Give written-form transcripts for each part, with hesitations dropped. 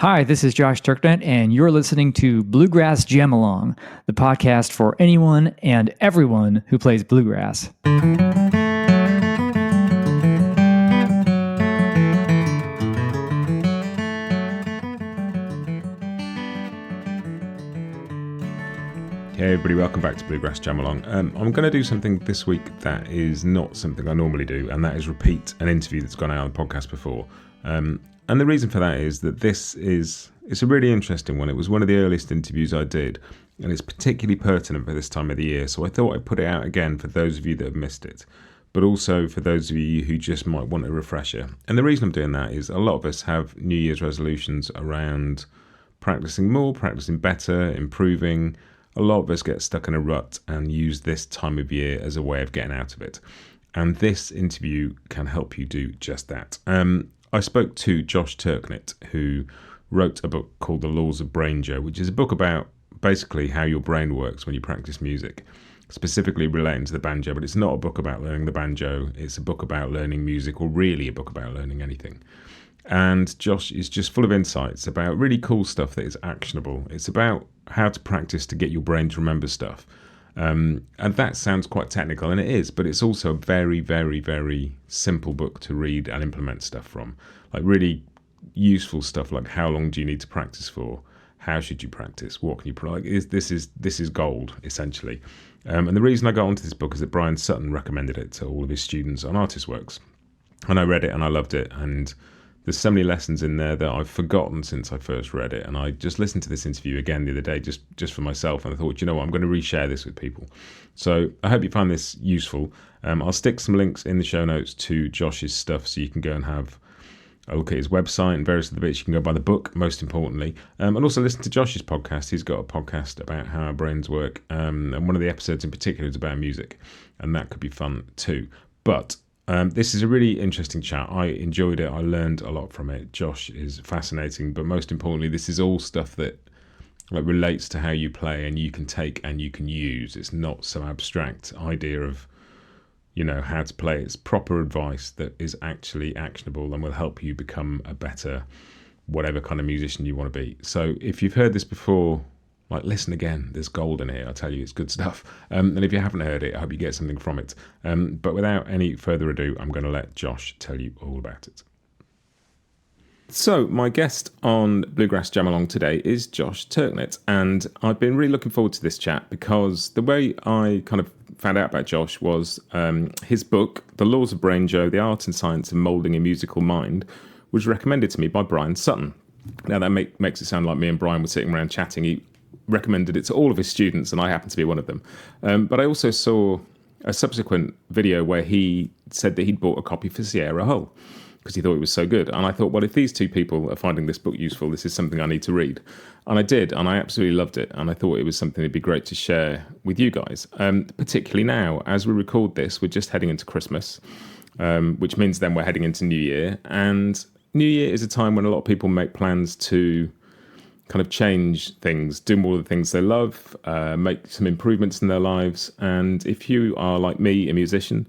Hi, this is Josh Turknett, and you're listening to Bluegrass Jam Along, the podcast for anyone and everyone who plays bluegrass. Hey everybody, welcome back to Bluegrass Jam Along. I'm going to do something this week that is not something I normally do, and that is repeat an interview that's gone out on the podcast before. And the reason for that is that it's a really interesting one. It was one of the earliest interviews I did, and it's particularly pertinent for this time of the year, so I thought I'd put it out again for those of you that have missed it, but also for those of you who just might want a refresher. And the reason I'm doing that is a lot of us have New Year's resolutions around practicing more, practicing better, improving. A lot of us get stuck in a rut and use this time of year as a way of getting out of it. And this interview can help you do just that. I spoke to Josh Turknett, who wrote a book called The Laws of Brainjo, which is a book about basically how your brain works when you practice music, specifically relating to the banjo. But it's not a book about learning the banjo. It's a book about learning music, or really a book about learning anything. And Josh is just full of insights about really cool stuff that is actionable. It's about how to practice to get your brain to remember stuff. And that sounds quite technical, and it is, but it's also a very, very, very simple book to read and implement stuff from. Like really useful stuff like how long do you need to practice for? How should you practice? What can you practice? This is gold, essentially. And the reason I got onto this book is that Brian Sutton recommended it to all of his students on Artist Works. And I read it and I loved it, and there's so many lessons in there that I've forgotten since I first read it. And I just listened to this interview again the other day, just for myself. And I thought, you know what, I'm going to reshare this with people. So I hope you find this useful. I'll stick some links in the show notes to Josh's stuff so you can go and have a look at his website and various other bits. You can go buy the book, most importantly. And also listen to Josh's podcast. He's got a podcast about how our brains work. And one of the episodes in particular is about music. And that could be fun too. But this is a really interesting chat. I enjoyed it. I learned a lot from it. Josh is fascinating, but most importantly, this is all stuff that relates to how you play and you can take and you can use. It's not some abstract idea of, how to play. It's proper advice that is actually actionable and will help you become a better, whatever kind of musician you want to be. So if you've heard this before, listen again. There's gold in here. I tell you, it's good stuff. And if you haven't heard it, I hope you get something from it. But without any further ado, I'm going to let Josh tell you all about it. So my guest on Bluegrass Jam Along today is Josh Turknett, and I've been really looking forward to this chat because the way I kind of found out about Josh was his book, The Laws of Brainjo, The Art and Science of Moulding a Musical Mind, was recommended to me by Brian Sutton. Now that makes it sound like me and Brian were sitting around chatting. He recommended it to all of his students, and I happen to be one of them. But I also saw a subsequent video where he said that he'd bought a copy for Sierra Hull because he thought it was so good. And I thought, well, if these two people are finding this book useful, this is something I need to read. And I did, and I absolutely loved it. And I thought it was something that'd be great to share with you guys, particularly now. As we record this, we're just heading into Christmas, which means then we're heading into New Year. And New Year is a time when a lot of people make plans to kind of change things, do more of the things they love, make some improvements in their lives. And if you are like me, a musician,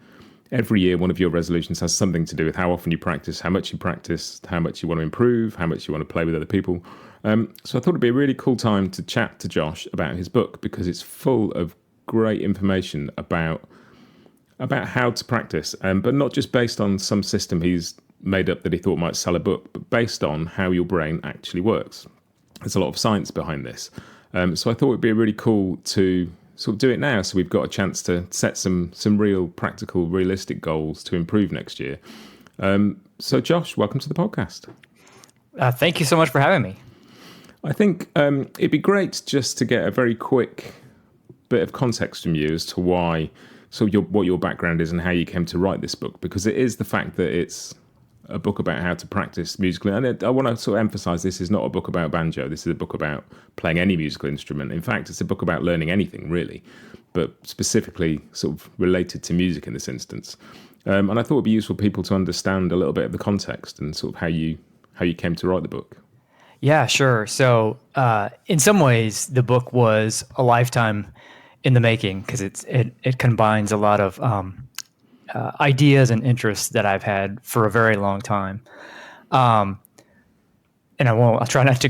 every year one of your resolutions has something to do with how often you practice, how much you practice, how much you want to improve, how much you want to play with other people. So I thought it'd be a really cool time to chat to Josh about his book because it's full of great information about how to practice, but not just based on some system he's made up that he thought might sell a book, but based on how your brain actually works. There's a lot of science behind this. So I thought it'd be really cool to sort of do it now. So we've got a chance to set some real practical, realistic goals to improve next year. So Josh, welcome to the podcast. Thank you so much for having me. I think it'd be great just to get a very quick bit of context from you as to why, what your background is and how you came to write this book, because it is the fact that it's a book about how to practice musically. And I want to sort of emphasize this is not a book about banjo. This is a book about playing any musical instrument. In fact, it's a book about learning anything, really, but specifically sort of related to music in this instance. And I thought it'd be useful for people to understand a little bit of the context and sort of how you came to write the book. Yeah, sure. So in some ways, the book was a lifetime in the making because it combines a lot of ideas and interests that I've had for a very long time. and I won't. I'll try not to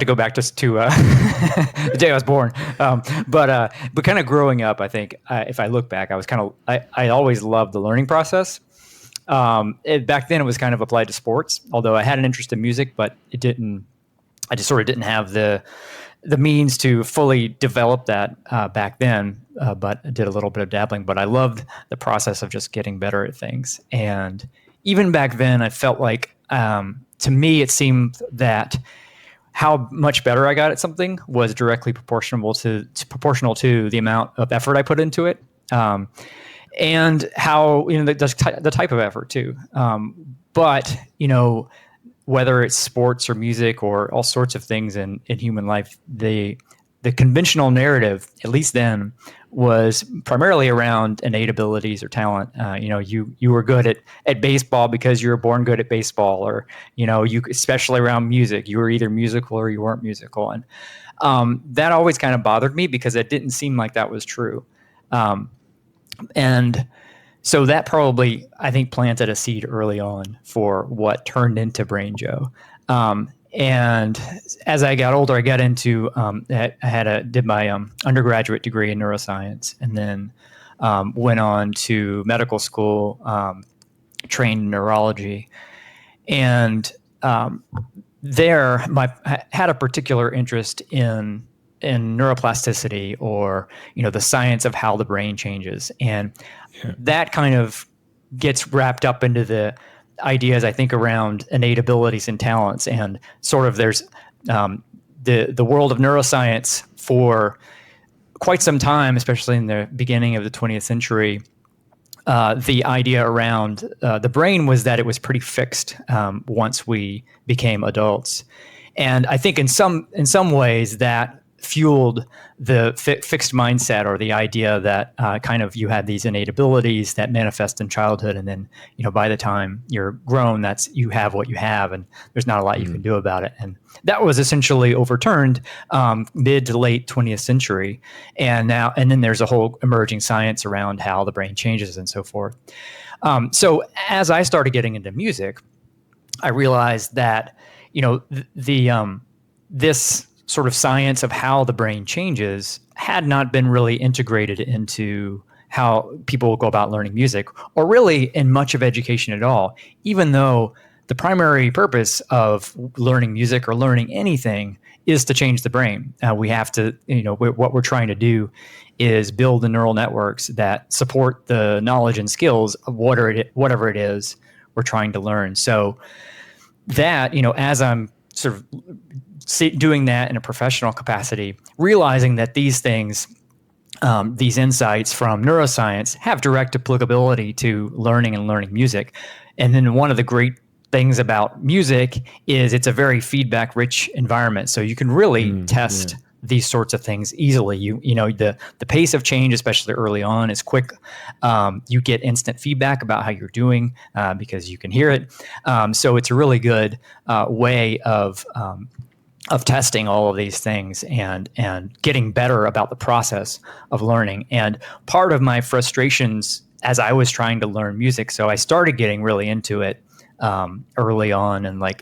go back to the day I was born. But kind of growing up, I think if I look back, I always loved the learning process. Back then, it was kind of applied to sports, although I had an interest in music, but it didn't. I just sort of didn't have the means to fully develop that back then. But I did a little bit of dabbling. But I loved the process of just getting better at things. And even back then, I felt like to me, it seemed that how much better I got at something was directly proportional to the amount of effort I put into it. And how, the type of effort too. But, whether it's sports or music or all sorts of things in human life, the conventional narrative, at least then, was primarily around innate abilities or talent. You were good at baseball because you were born good at baseball, or, you, especially around music, you were either musical or you weren't musical. And that always kind of bothered me because it didn't seem like that was true. And so that probably, I think, planted a seed early on for what turned into Brainjo. And as I got older, I got into, did my undergraduate degree in neuroscience, and then went on to medical school, trained in neurology. And there, I had a particular interest in neuroplasticity, or the science of how the brain changes, and that kind of gets wrapped up into the ideas, I think, around innate abilities and talents. And sort of there's the world of neuroscience for quite some time, especially in the beginning of the 20th century. The idea around the brain was that it was pretty fixed once we became adults, and I think in some ways that fueled the fixed mindset, or the idea that kind of you had these innate abilities that manifest in childhood, and then by the time you're grown, you have what you have, and there's not a lot you can do about it. And that was essentially overturned mid to late 20th century, and then there's a whole emerging science around how the brain changes and so forth. So as I started getting into music, I realized that this sort of science of how the brain changes had not been really integrated into how people go about learning music, or really in much of education at all, even though the primary purpose of learning music or learning anything is to change the brain. We have to, what we're trying to do is build the neural networks that support the knowledge and skills of whatever it is we're trying to learn. So that, as I'm sort of doing that in a professional capacity, realizing that these things, these insights from neuroscience, have direct applicability to learning and learning music. And then one of the great things about music is it's a very feedback-rich environment, so you can really test these sorts of things easily. The pace of change, especially early on, is quick. You get instant feedback about how you're doing because you can hear it. So it's a really good way of testing all of these things and getting better about the process of learning. And part of my frustrations as I was trying to learn music, so I started getting really into it early on, and my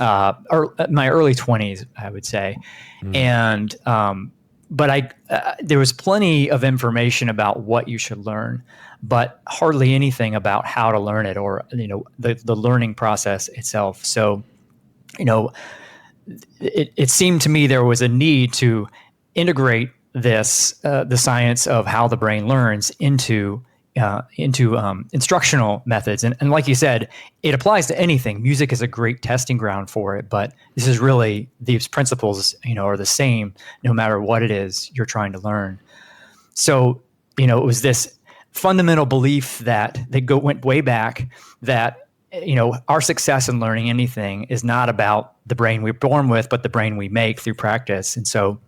early 20s, I would say. And but there was plenty of information about what you should learn, but hardly anything about how to learn it, or the learning process itself. So it seemed to me there was a need to integrate this, the science of how the brain learns, into instructional methods. And like you said, it applies to anything. Music is a great testing ground for it, but this is really, these principles, are the same no matter what it is you're trying to learn. So, it was this fundamental belief that went way back, that our success in learning anything is not about the brain we're born with, but the brain we make through practice. And so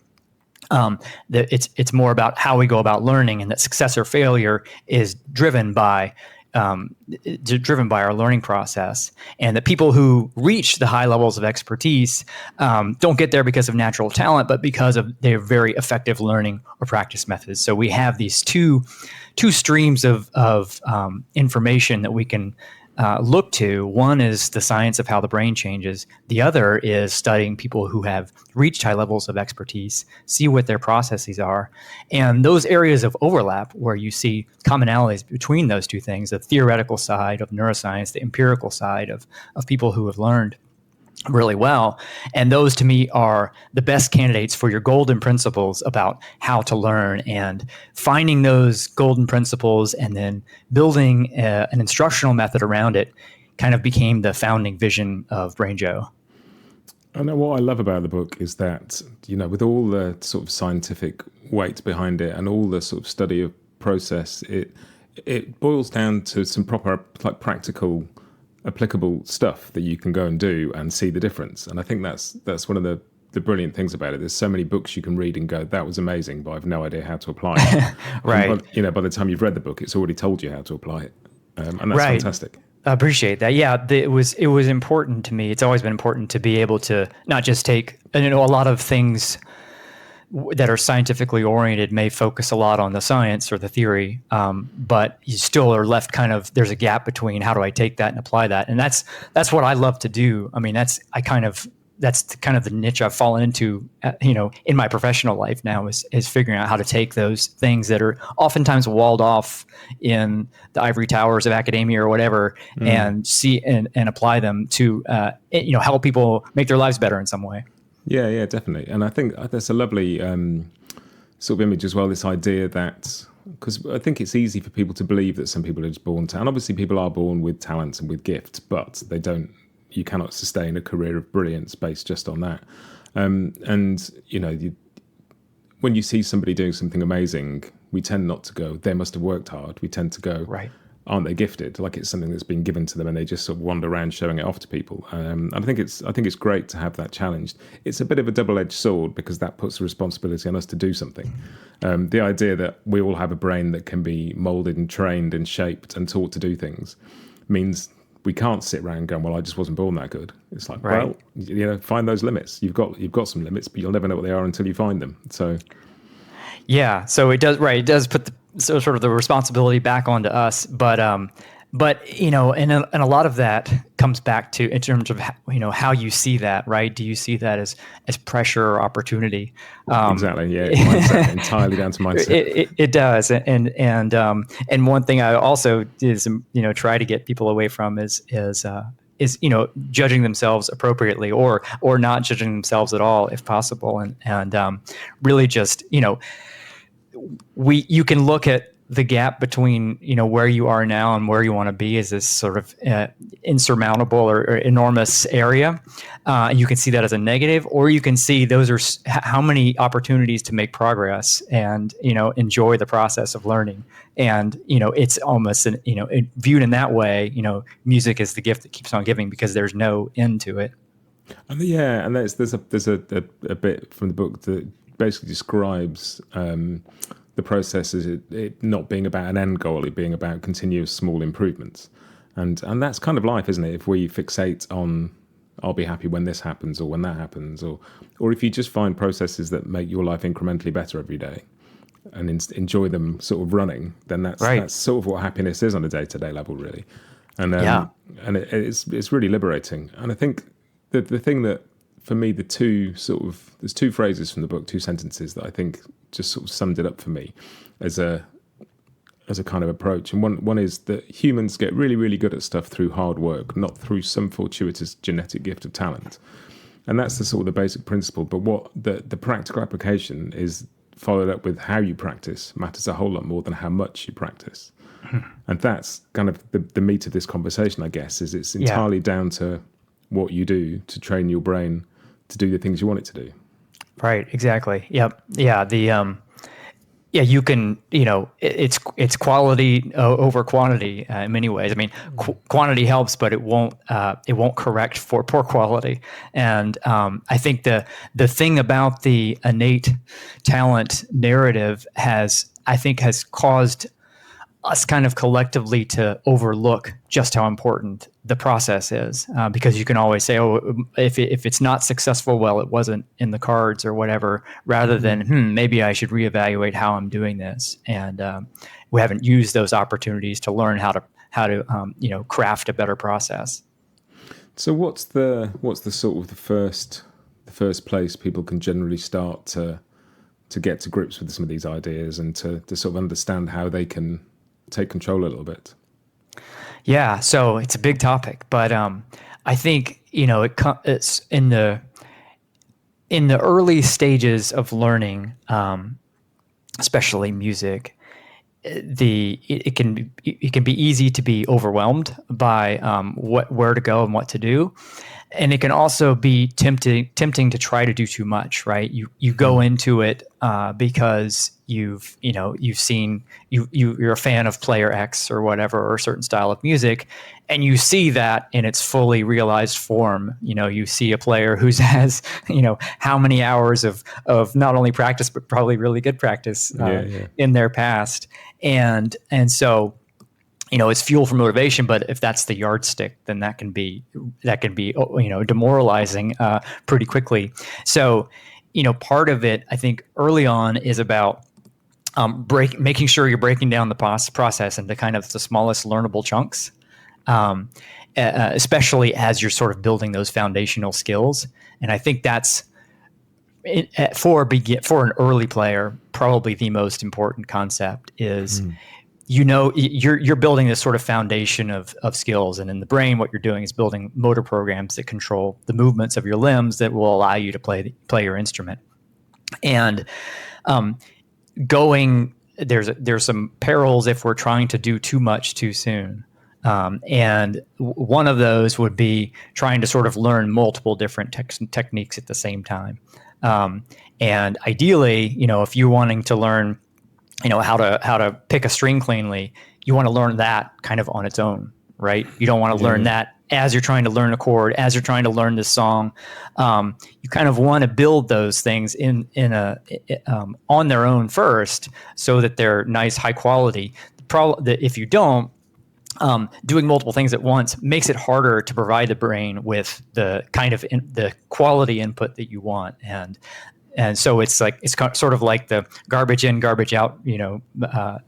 it's more about how we go about learning, and that success or failure is driven by our learning process. And that people who reach the high levels of expertise don't get there because of natural talent, but because of their very effective learning or practice methods. So we have these two streams of information that we can look to. One is the science of how the brain changes. The other is studying people who have reached high levels of expertise, see what their processes are. And those areas of overlap where you see commonalities between those two things, the theoretical side of neuroscience, the empirical side of people who have learned really well. And those to me are the best candidates for your golden principles about how to learn, and finding those golden principles and then building an instructional method around it kind of became the founding vision of Brainjo. I know what I love about the book is that, with all the sort of scientific weight behind it and all the sort of study of process, it boils down to some proper, like, practical, applicable stuff that you can go and do and see the difference. And I think that's one of the brilliant things about it. There's so many books you can read and go, that was amazing, but I've no idea how to apply it. Right. By the time you've read the book, it's already told you how to apply it. And that's right. fantastic. I appreciate that. Yeah, it was important to me. It's always been important to be able to not just take, a lot of things that are scientifically oriented may focus a lot on the science or the theory, but you still are left there's a gap between how do I take that and apply that, and that's what I love to do. I mean, that's kind of the niche I've fallen into, in my professional life now is figuring out how to take those things that are oftentimes walled off in the ivory towers of academia or whatever, and see and apply them to help people make their lives better in some way. Yeah, definitely. And I think there's a lovely sort of image as well, this idea that, because I think it's easy for people to believe that some people are just born to, and obviously people are born with talents and with gifts, but you cannot sustain a career of brilliance based just on that. And, when you see somebody doing something amazing, we tend not to go, they must have worked hard. We tend to go, right, aren't they gifted? Like it's something that's been given to them and they just sort of wander around showing it off to people. And I think it's great to have that challenged. It's a bit of a double-edged sword because that puts the responsibility on us to do something. The idea that we all have a brain that can be molded and trained and shaped and taught to do things means we can't sit around going, well, I just wasn't born that good. It's like, right. Well, find those limits. You've got some limits, but you'll never know what they are until you find them. So yeah, so it does, right. It does put sort of the responsibility back onto us, but and a lot of that comes back to in terms of how you see that, right? Do you see that as pressure or opportunity? Exactly. Yeah, mindset, entirely down to mindset. It does, and one thing I also is try to get people away from is judging themselves appropriately or not judging themselves at all if possible, and really just you can look at the gap between where you are now and where you want to be as this sort of insurmountable or enormous area. You can see that as a negative, or you can see those are how many opportunities to make progress and enjoy the process of learning. And it's almost viewed in that way. Music is the gift that keeps on giving because there's no end to it. Yeah, and there's a bit from the book that basically describes the process as it not being about an end goal, it being about continuous small improvements. And that's kind of life, isn't it? If we fixate on, I'll be happy when this happens or when that happens, or if you just find processes that make your life incrementally better every day and enjoy them sort of running, then that's sort of what happiness is on a day-to-day level, really. And and it's really liberating. And I think the thing that, for me, there's two phrases from the book, two sentences that I think just sort of summed it up for me as a kind of approach. And one is that humans get really, really good at stuff through hard work, not through some fortuitous genetic gift of talent. And that's the sort of the basic principle. But what the practical application is followed up with how you practice matters a whole lot more than how much you practice. And that's kind of the meat of this conversation, I guess, is it's entirely down to what you do to train your brain to do the things you want it to do. Right. Exactly. Yep. Yeah. You can, it's quality over quantity in many ways. I mean, quantity helps, but it won't correct for poor quality. And I think the thing about the innate talent narrative has caused us kind of collectively to overlook just how important the process is, because you can always say, oh, if it's not successful, well, it wasn't in the cards or whatever, rather than, maybe I should reevaluate how I'm doing this. And we haven't used those opportunities to learn how craft a better process. So what's the sort of the first place people can generally start to get to grips with some of these ideas and to sort of understand how they can take control a little bit? Yeah, so it's a big topic, but I think it's in the early stages of learning, especially music. It can be easy to be overwhelmed by where to go and what to do, and it can also be tempting to try to do too much. Right? You go into it because you're a fan of player X or whatever, or a certain style of music, and you see that in its fully realized form. You see a player who has how many hours of not only practice but probably really good practice in their past. And so, it's fuel for motivation. But if that's the yardstick, then that can be demoralizing pretty quickly. So, part of it, I think, early on is about making sure you're breaking down the process into kind of the smallest learnable chunks, especially as you're sort of building those foundational skills. And I think that's for an early player, probably the most important concept is, you're building this sort of foundation of skills. And in the brain, what you're doing is building motor programs that control the movements of your limbs that will allow you to play your instrument. And there's some perils if we're trying to do too much too soon. And one of those would be trying to sort of learn multiple different techniques at the same time. And ideally, if you're wanting to learn, how to pick a string cleanly, you want to learn that kind of on its own, right? You don't want to learn that as you're trying to learn a chord, as you're trying to learn this song. You kind of want to build those things on their own first, so that they're nice, high quality. The problem that if you don't, doing multiple things at once makes it harder to provide the brain with the kind of the quality input that you want. And so it's sort of like the garbage in, garbage out,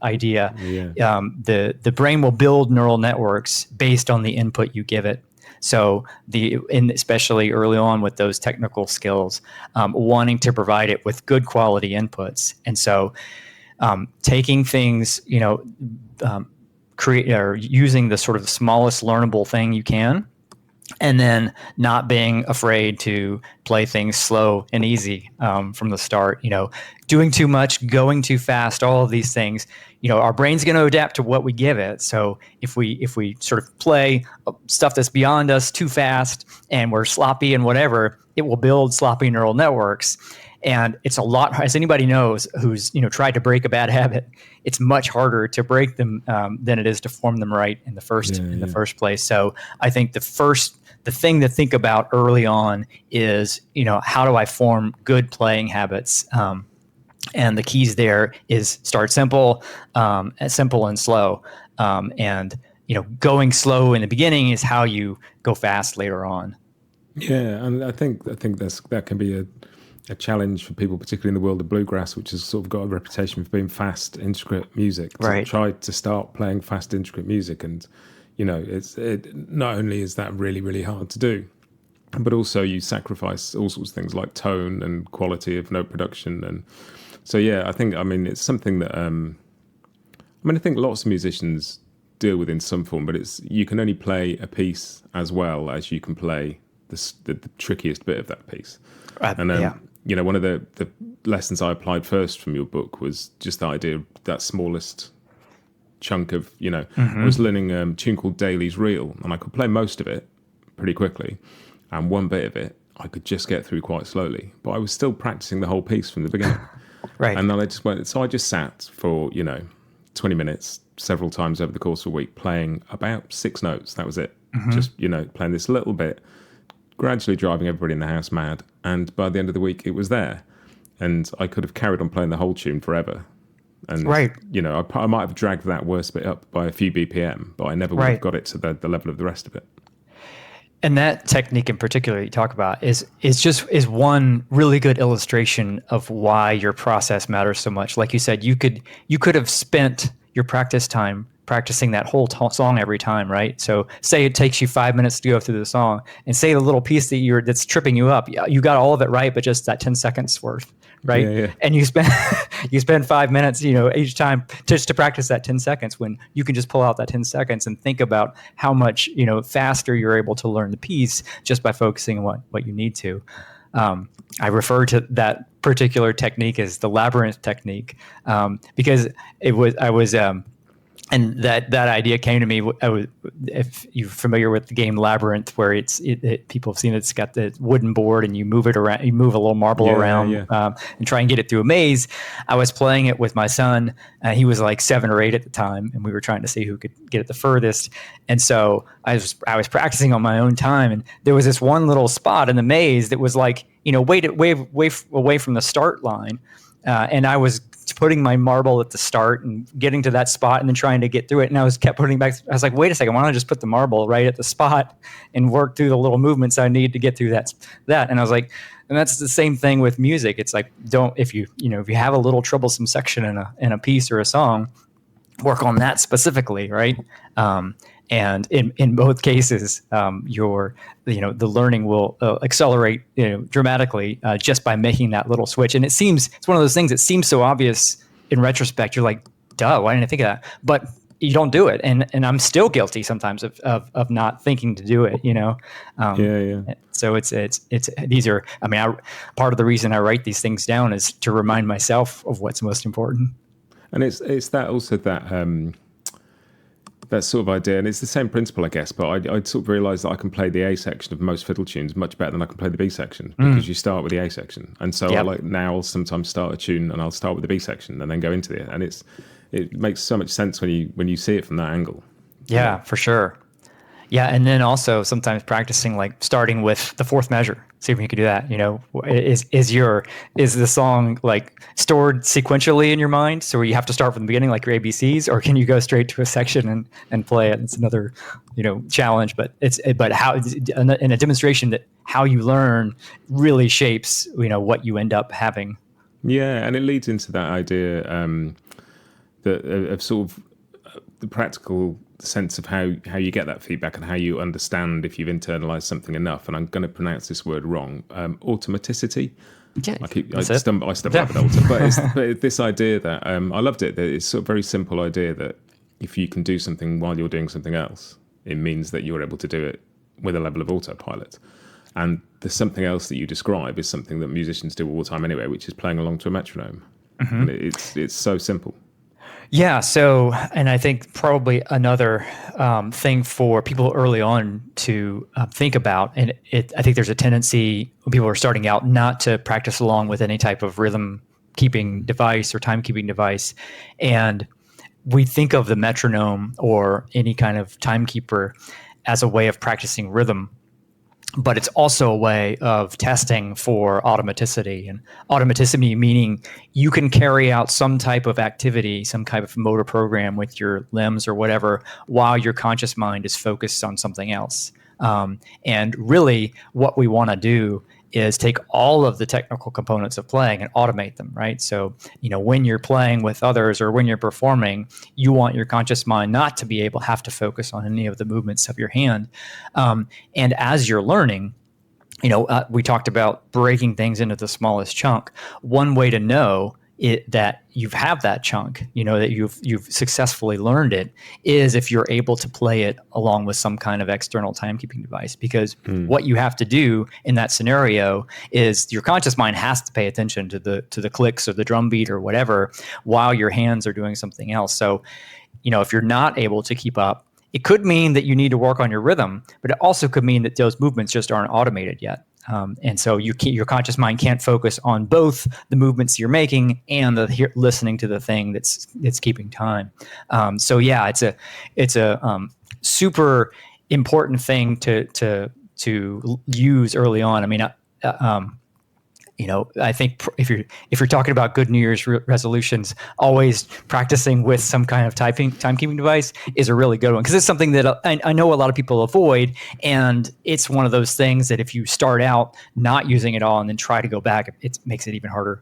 idea. Yeah. The brain will build neural networks based on the input you give it. So especially early on with those technical skills, wanting to provide it with good quality inputs. And so taking things, using the sort of the smallest learnable thing you can, and then not being afraid to play things slow and easy from the start. Doing too much, going too fast, all of these things. Our brain's going to adapt to what we give it. So if we sort of play stuff that's beyond us too fast and we're sloppy and whatever, it will build sloppy neural networks. And it's a lot, as anybody knows who's tried to break a bad habit, it's much harder to break them than it is to form them right in the first place. So I think the thing to think about early on is how do I form good playing habits? And the keys there is start simple and slow. And going slow in the beginning is how you go fast later on. Yeah, and I think that can be a challenge for people, particularly in the world of bluegrass, which has sort of got a reputation for being fast, intricate music. Right. Try to start playing fast, intricate music, and it not only is that really, really hard to do, but also you sacrifice all sorts of things like tone and quality of note production. And so, I think it's something that I think lots of musicians deal with in some form, but you can only play a piece as well as you can play the trickiest bit of that piece. One of the lessons I applied first from your book was just the idea of that smallest chunk of, I was learning a tune called Daly's Reel, and I could play most of it pretty quickly, and one bit of it I could just get through quite slowly, but I was still practicing the whole piece from the beginning. Right. And then I just sat for, 20 minutes several times over the course of a week, playing about 6 notes. That was it. Just, playing this little bit, gradually driving everybody in the house mad. And by the end of the week, it was there. And I could have carried on playing the whole tune forever. And, right. I might have dragged that worst bit up by a few BPM, but I never would have got it to the level of the rest of it. And that technique in particular you talk about is one really good illustration of why your process matters so much. Like you said, you could have spent your practice time practicing that whole song every time, right? So say it takes you 5 minutes to go through the song, and say the little piece that's tripping you up, you got all of it right, but just that 10 seconds worth, right? Yeah. And you spend you spend 5 minutes, each time just to practice that 10 seconds, when you can just pull out that 10 seconds and think about how much faster you're able to learn the piece just by focusing on what you need to. I refer to that particular technique as the labyrinth technique, because and that idea came to me. If you're familiar with the game Labyrinth, where people have seen it's got the wooden board and you move it around, you move a little marble around, and try and get it through a maze. I was playing it with my son. He was like 7 or 8 at the time, and we were trying to see who could get it the furthest. And so I was practicing on my own time, and there was this one little spot in the maze that was like way away from the start line, and I was putting my marble at the start and getting to that spot and then trying to get through it. And I kept putting back. I was like, wait a second, why don't I just put the marble right at the spot and work through the little movements I need to get through that. And I was like, and that's the same thing with music. It's like, if you have a little troublesome section in a piece or a song, work on that specifically, right? And in both cases, the learning will accelerate dramatically just by making that little switch. And it's one of those things that seems so obvious in retrospect. You're like, duh, why didn't I think of that? But you don't do it, and I'm still guilty sometimes of not thinking to do it. So it's these are. I mean, part of the reason I write these things down is to remind myself of what's most important. And it's that also that sort of idea, and it's the same principle, I guess, but I sort of realised that I can play the A section of most fiddle tunes much better than I can play the B section, because you start with the A section. And so I now I'll sometimes start a tune and I'll start with the B section and then go into it. And it makes so much sense when you see it from that angle. Yeah, for sure. Yeah, and then also sometimes practicing, like starting with the fourth measure. See if you can do that. Is the song like stored sequentially in your mind, so where you have to start from the beginning, like your ABCs, or can you go straight to a section and play it? It's another challenge, but how in a demonstration that how you learn really shapes what you end up having. Yeah, and it leads into that idea of sort of the practical sense of how you get that feedback and how you understand if you've internalized something enough. And I'm going to pronounce this word wrong. Automaticity. Yeah, I stumble over that. But it's this idea that I loved it. That it's sort of very simple idea that if you can do something while you're doing something else, it means that you're able to do it with a level of autopilot. And the something else that you describe is something that musicians do all the time anyway, which is playing along to a metronome. Mm-hmm. And it's so simple. Yeah. So, and I think probably another thing for people early on to think about, and I think there's a tendency when people are starting out not to practice along with any type of rhythm keeping device or timekeeping device. And we think of the metronome or any kind of timekeeper as a way of practicing rhythm. But it's also a way of testing for automaticity, and automaticity meaning you can carry out some type of activity, some kind of motor program with your limbs or whatever, while your conscious mind is focused on something else. And really what we want to do is take all of the technical components of playing and automate them, right? So, when you're playing with others or when you're performing, you want your conscious mind not to have to focus on any of the movements of your hand. And as you're learning, we talked about breaking things into the smallest chunk. One way to know that you have that chunk, that you've successfully learned it, is if you're able to play it along with some kind of external timekeeping device. Because what you have to do in that scenario is your conscious mind has to pay attention to the clicks or the drum beat or whatever while your hands are doing something else. So, if you're not able to keep up, it could mean that you need to work on your rhythm, but it also could mean that those movements just aren't automated yet. And so your conscious mind can't focus on both the movements you're making and listening to the thing that's keeping time. So yeah, it's a super important thing to use early on. I mean, I think if you're talking about good New Year's resolutions, always practicing with some kind of timekeeping device is a really good one, because it's something that I know a lot of people avoid, and it's one of those things that if you start out not using it all and then try to go back, it makes it even harder.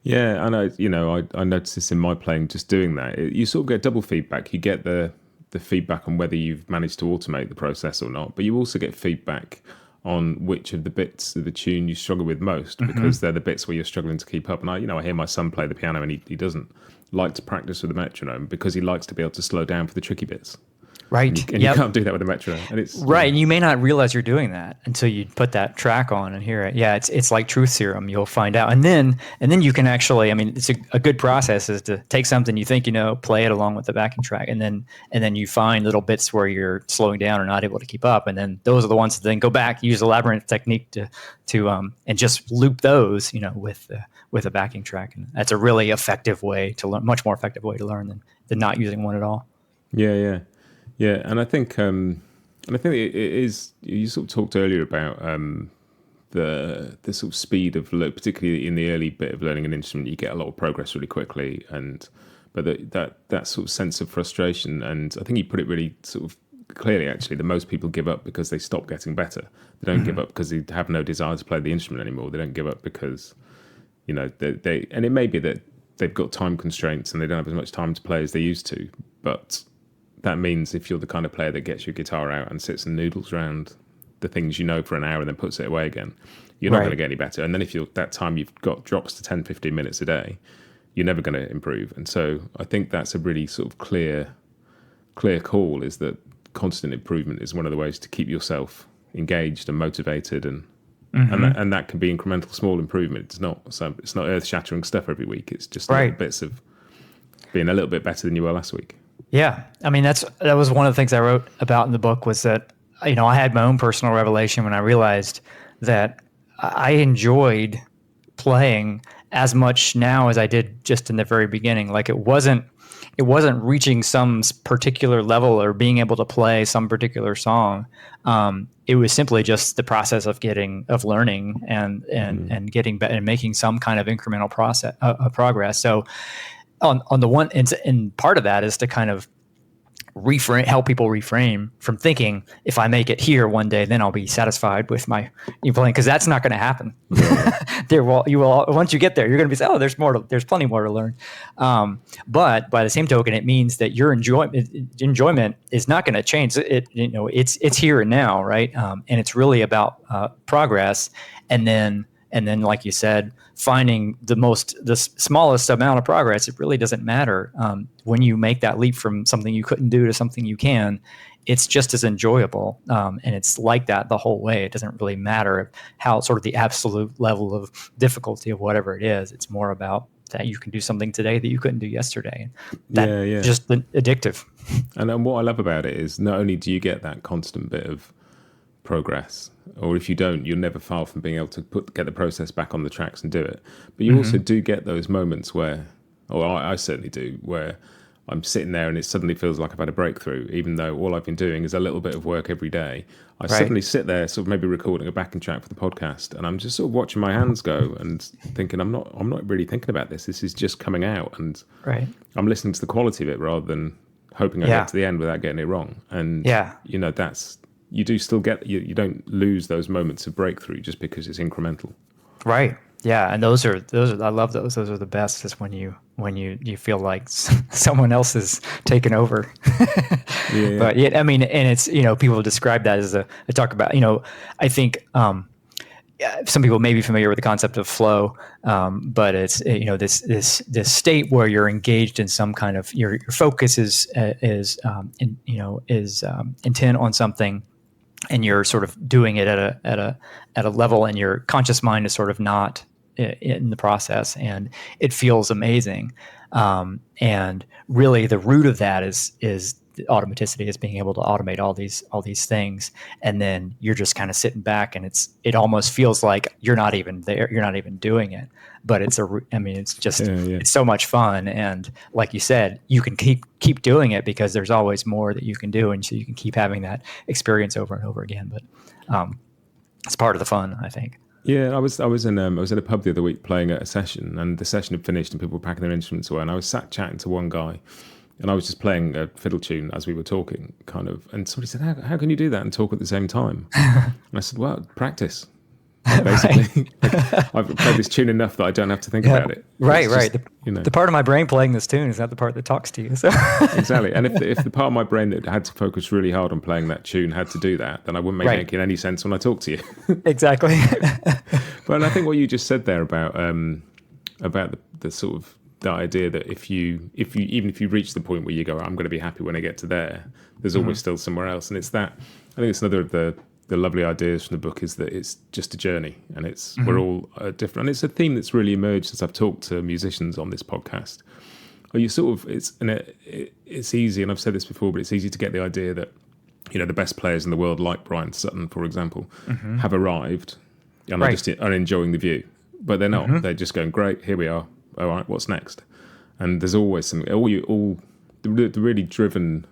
Yeah, and I noticed this in my playing, just doing that. You sort of get double feedback. You get the feedback on whether you've managed to automate the process or not, but you also get feedback on which of the bits of the tune you struggle with most, because they're the bits where you're struggling to keep up. And I hear my son play the piano, and he doesn't like to practice with the metronome because he likes to be able to slow down for the tricky bits. Right. And you can't do that with a metronome. And it's right. And you may not realize you're doing that until you put that track on and hear it. Yeah, it's like truth serum. You'll find out. And then you can actually, I mean, it's a good process is to take something you think you know, play it along with the backing track, and then you find little bits where you're slowing down or not able to keep up. And then those are the ones that then go back, use the labyrinth technique to and just loop those, with a backing track. And that's a really effective way to learn, much more effective way to learn than not using one at all. Yeah. Yeah, and I think it is. You sort of talked earlier about the sort of speed of particularly in the early bit of learning an instrument, you get a lot of progress really quickly, but that sort of sense of frustration, and I think you put it really sort of clearly actually, that most people give up because they stop getting better. They don't give up because they have no desire to play the instrument anymore. They don't give up because they and it may be that they've got time constraints and they don't have as much time to play as they used to, but that means if you're the kind of player that gets your guitar out and sits and noodles around the things for an hour and then puts it away again, you're not going to get any better. And then if that time you've got drops to 10, 15 minutes a day, you're never going to improve. And so I think that's a really sort of clear call, is that constant improvement is one of the ways to keep yourself engaged and motivated, and that can be incremental, small improvement. It's not earth-shattering stuff every week. It's just little bits of being a little bit better than you were last week. Yeah, I mean that was one of the things I wrote about in the book, was that I had my own personal revelation when I realized that I enjoyed playing as much now as I did just in the very beginning. Like it wasn't reaching some particular level or being able to play some particular song. It was simply just the process of learning and getting better and making some kind of incremental progress. So on the one, and part of that is to kind of help people reframe from thinking, if I make it here one day, then I'll be satisfied with my playing, because that's not going to happen. You will once you get there, you're going to be saying, there's plenty more to learn. But by the same token, it means that your enjoyment is not going to change. It's here and now, right? And it's really about progress, and then like you said, finding the smallest amount of progress. It really doesn't matter. When you make that leap from something you couldn't do to something you can, it's just as enjoyable. And it's like that the whole way. It doesn't really matter how sort of the absolute level of difficulty of whatever it is. It's more about that you can do something today that you couldn't do yesterday. Just addictive. And then what I love about it is not only do you get that constant bit of progress, or if you don't, you're never far from being able to get the process back on the tracks and do it. But you also do get those moments where, or I certainly do, where I'm sitting there and it suddenly feels like I've had a breakthrough, even though all I've been doing is a little bit of work every day. I suddenly sit there, sort of maybe recording a backing track for the podcast, and I'm just sort of watching my hands go and thinking, I'm not really thinking about this. This is just coming out, and I'm listening to the quality of it rather than hoping I get to the end without getting it wrong. And you do still get, you don't lose those moments of breakthrough just because it's incremental. Right. Yeah. And those are, I love those. Those are the best, is when you feel like someone else is taken over. But I mean, and it's, people describe that as I talk about, I think, some people may be familiar with the concept of flow, but it's this state where you're engaged in some kind of, your focus is intent on something, and you're sort of doing it at a level, and your conscious mind is sort of not in the process, and it feels amazing. And really, the root of that is automaticity, is being able to automate all these things, and then you're just kind of sitting back, and it almost feels like you're not even there, you're not even doing it, but it's just it's so much fun. And like you said, you can keep doing it because there's always more that you can do, and so you can keep having that experience over and over again. But it's part of the fun, I think. Yeah, I was in a pub the other week playing at a session, and the session had finished and people were packing their instruments away, and I was sat chatting to one guy, and I was just playing a fiddle tune as we were talking, kind of, and somebody said, how can you do that and talk at the same time? And I said, well, practice. basically. Like, I've played this tune enough that I don't have to think about it. Right, It's right. just, The part of my brain playing this tune is not the part that talks to you. So exactly. And if the part of my brain that had to focus really hard on playing that tune had to do that, then I wouldn't make making any sense when I talk to you. Exactly. But I think what you just said there about the sort of the idea that if you even if you reach the point where you go, I'm going to be happy when I get to there, there's always still somewhere else. And it's that, I think it's another of the lovely ideas from the book, is that it's just a journey, and it's we're all different. And it's a theme that's really emerged as I've talked to musicians on this podcast. Or you sort of, it's easy, and I've said this before, but it's easy to get the idea that, the best players in the world, like Brian Sutton, for example, have arrived and are enjoying the view. But they're not. They're just going, great, here we are. All right, what's next? And there's always something. The really driven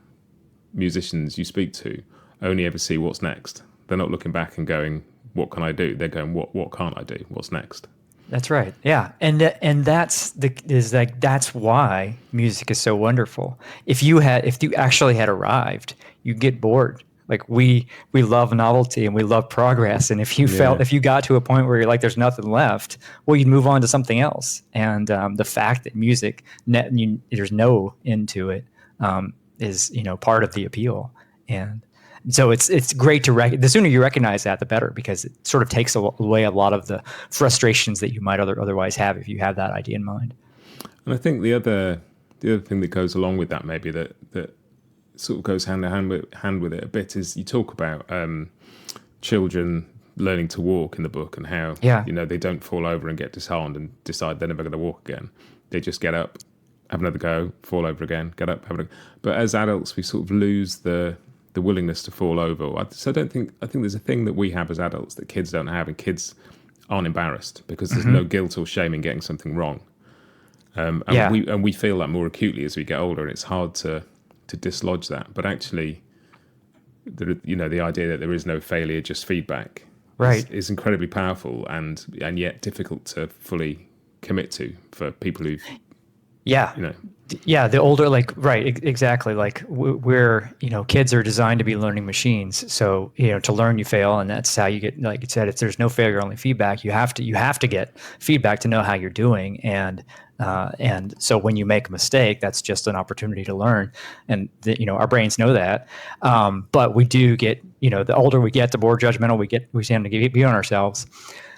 musicians you speak to only ever see what's next. They're not looking back and going, what can I do? They're going, what can't I do? What's next? That's right. Yeah, and that's that's why music is so wonderful. If you actually had arrived, you get bored. Like we love novelty and we love progress. And if you got to a point where you're like, there's nothing left, well, you'd move on to something else. And the fact that music, there's no end to it, is part of the appeal. And so it's great to the sooner you recognize that, the better, because it sort of takes away a lot of the frustrations that you might otherwise have if you have that idea in mind. And I think the other thing that goes along with that, maybe that sort of goes hand in hand with it a bit, is you talk about children learning to walk in the book, and how they don't fall over and get disheartened and decide they're never going to walk again. They just get up, have another go, fall over again, get up, have another go. But as adults, we sort of lose the willingness to fall over. So I think there's a thing that we have as adults that kids don't have, and kids aren't embarrassed because there's no guilt or shame in getting something wrong. And we feel that more acutely as we get older, and it's hard to dislodge that. But actually, the idea that there is no failure, just feedback, is incredibly powerful and yet difficult to fully commit to for people who've the older, exactly. Like we're kids are designed to be learning machines. So to learn, you fail, and that's how you get. Like you said, if there's no failure, only feedback. You have to get feedback to know how you're doing, and so when you make a mistake, that's just an opportunity to learn, and our brains know that. But we do get the older we get, the more judgmental we tend to be on ourselves.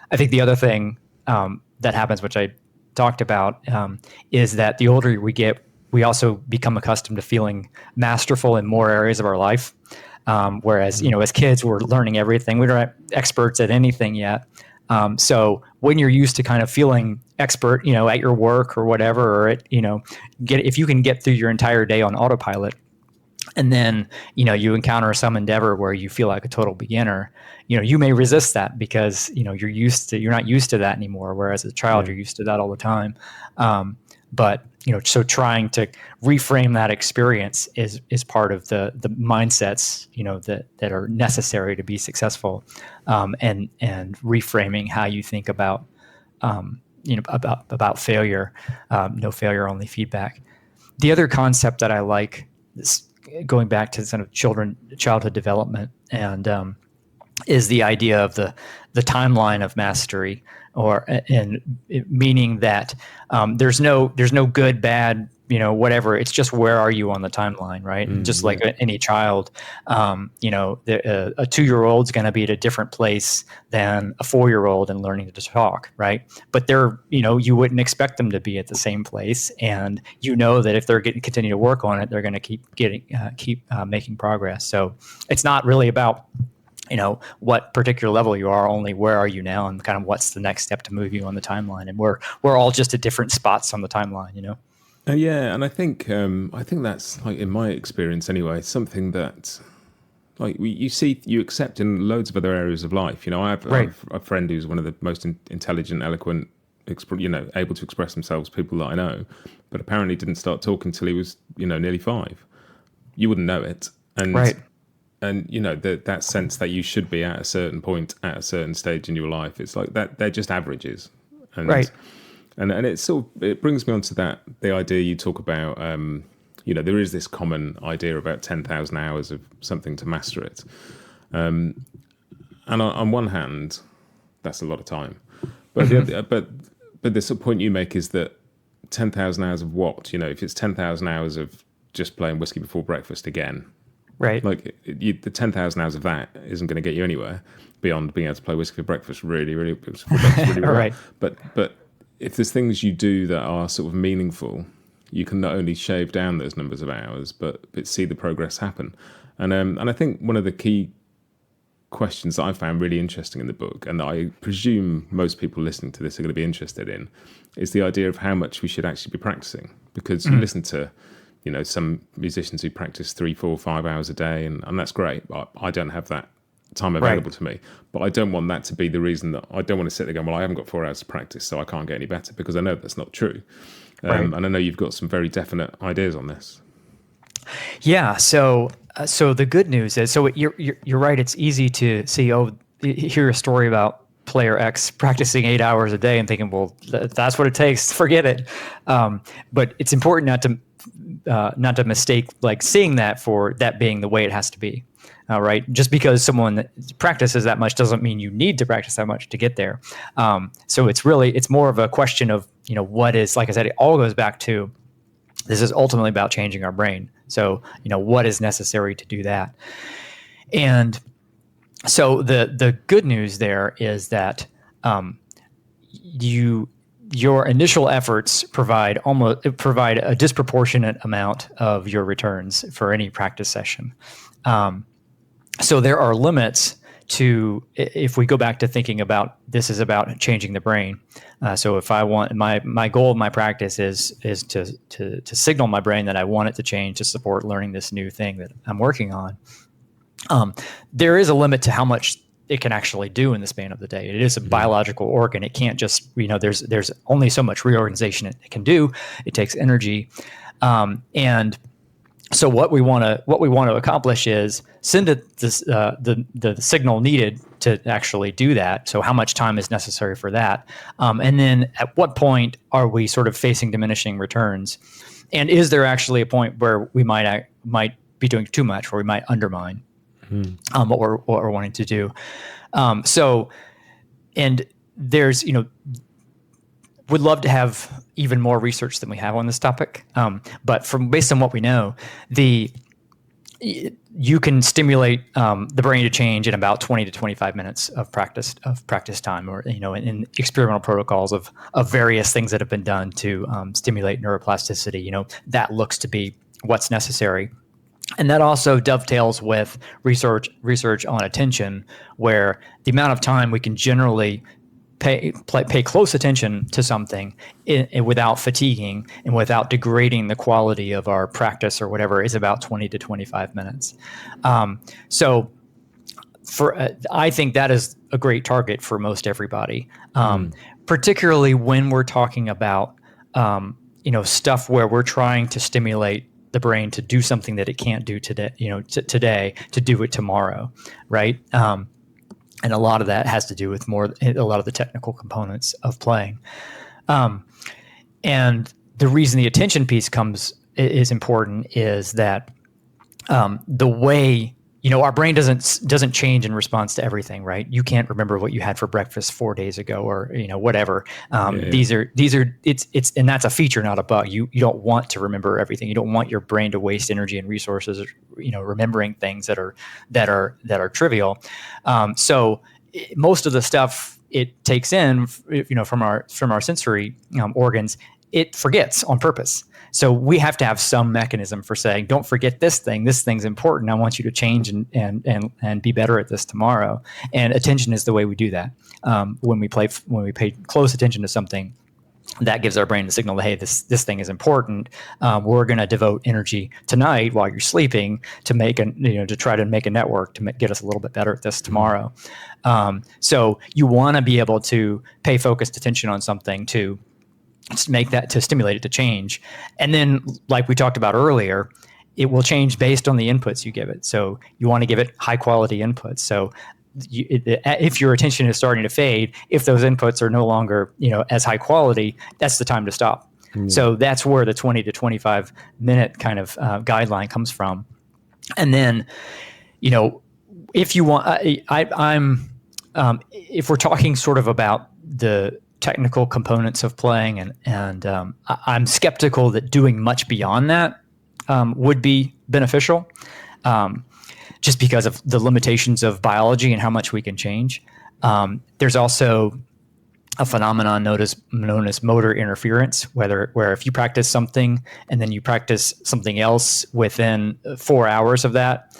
I think the other thing that happens, which I talked about, is that the older we get, we also become accustomed to feeling masterful in more areas of our life. Whereas, as kids, we're learning everything. We're not experts at anything yet. So when you're used to kind of feeling expert, at your work or whatever, or if you can get through your entire day on autopilot, and then, you encounter some endeavor where you feel like a total beginner, you may resist that because, you're not used to that anymore. Whereas as a child, you're used to that all the time. But, so trying to reframe that experience is part of the mindsets, that are necessary to be successful, and reframing how you think about, about failure, no failure, only feedback. The other concept that I like is going back to sort of childhood development, and is the idea of the timeline of mastery, meaning that there's no good, bad, whatever. It's just where are you on the timeline, right? And just like any child, a 2-year-old's going to be at a different place than a 4-year-old in learning to talk, right? But they're, you wouldn't expect them to be at the same place, and that if they're continue to work on it, they're going to keep making progress. So it's not really about what particular level you are, only where are you now, and kind of what's the next step to move you on the timeline. And we're all just at different spots on the timeline, and I think that's, like, in my experience anyway, something that, like, you accept in loads of other areas of life. I have a friend who's one of the most intelligent, eloquent, able to express themselves people that I know, but apparently didn't start talking till he was nearly 5. You wouldn't know it, and that sense that you should be at a certain point at a certain stage in your life, it's like that they're just averages, and it's it brings me on to the idea you talk about. There is this common idea about 10,000 hours of something to master it, and on one hand, that's a lot of time. But but the sort of point you make is that 10,000 hours of what? If it's 10,000 hours of just playing Whiskey Before Breakfast again, Right. like the 10,000 hours of that isn't going to get you anywhere beyond being able to play Whiskey for Breakfast really well. Right. But if there's things you do that are sort of meaningful, you can not only shave down those numbers of hours, but see the progress happen. And I think one of the key questions that I found really interesting in the book, and that I presume most people listening to this are going to be interested in, is the idea of how much we should actually be practicing. Because you listen to, some musicians who practice 3, 4, 5 hours a day, and that's great. But I don't have that time available to me. But I don't want that to be the reason that I don't want to sit there going, well, I haven't got 4 hours to practice, so I can't get any better, because I know that's not true. And I know you've got some very definite ideas on this. Yeah. So the good news is, so you're right. It's easy to see, hear a story about player X practicing 8 hours a day and thinking, well, that's what it takes. Forget it. But it's important not to mistake like seeing that for that being the way it has to be. Right. Just because someone practices that much doesn't mean you need to practice that much to get there. So it's more of a question of, what is, like I said, it all goes back to, this is ultimately about changing our brain. So, what is necessary to do that? And so the good news there is that your initial efforts provide a disproportionate amount of your returns for any practice session. So there are limits to, if we go back to thinking about this is about changing the brain. So if I want, my goal of my practice is to signal my brain that I want it to change to support learning this new thing that I'm working on. There is a limit to how much it can actually do in the span of the day. It is a biological organ. It can't just, there's only so much reorganization it can do. It takes energy. And so what we want to accomplish is send it the signal needed to actually do that. So how much time is necessary for that? And then at what point are we sort of facing diminishing returns? And is there actually a point where we might be doing too much, where we might undermine what we're wanting to do? And there's, would love to have even more research than we have on this topic. But based on what we know, you can stimulate the brain to change in about 20 to 25 minutes of practice time, or in experimental protocols of various things that have been done to stimulate neuroplasticity. That looks to be what's necessary. And that also dovetails with research on attention, where the amount of time we can generally pay close attention to something without fatiguing and without degrading the quality of our practice or whatever is about 20 to 25 minutes. So I think that is a great target for most everybody, particularly when we're talking about stuff where we're trying to stimulate the brain to do something that it can't do today, today to do it tomorrow, right? And a lot of that has to do with a lot of the technical components of playing. And the reason the attention piece is important is that the way, our brain doesn't change in response to everything, right? You can't remember what you had for breakfast 4 days ago, or whatever. These are it's and that's a feature, not a bug. You don't want to remember everything. You don't want your brain to waste energy and resources, remembering things that are trivial. So most of the stuff it takes in, from our sensory organs, it forgets on purpose. So we have to have some mechanism for saying, don't forget this thing. This thing's important. I want you to change and be better at this tomorrow. And attention is the way we do that. When we pay close attention to something, that gives our brain the signal that, hey, this thing is important. We're going to devote energy tonight while you're sleeping to try to make a network to get us a little bit better at this tomorrow. So you want to be able to pay focused attention on something to stimulate it to change. And then, like we talked about earlier, it will change based on the inputs you give it. So you want to give it high quality inputs. So if your attention is starting to fade, if those inputs are no longer, as high quality, that's the time to stop. So that's where the 20 to 25 minute kind of guideline comes from. And then, if you want, I'm if we're talking sort of about the technical components of playing, and I'm skeptical that doing much beyond that would be beneficial, just because of the limitations of biology and how much we can change. There's also a phenomenon known as motor interference, where if you practice something and then you practice something else within 4 hours of that,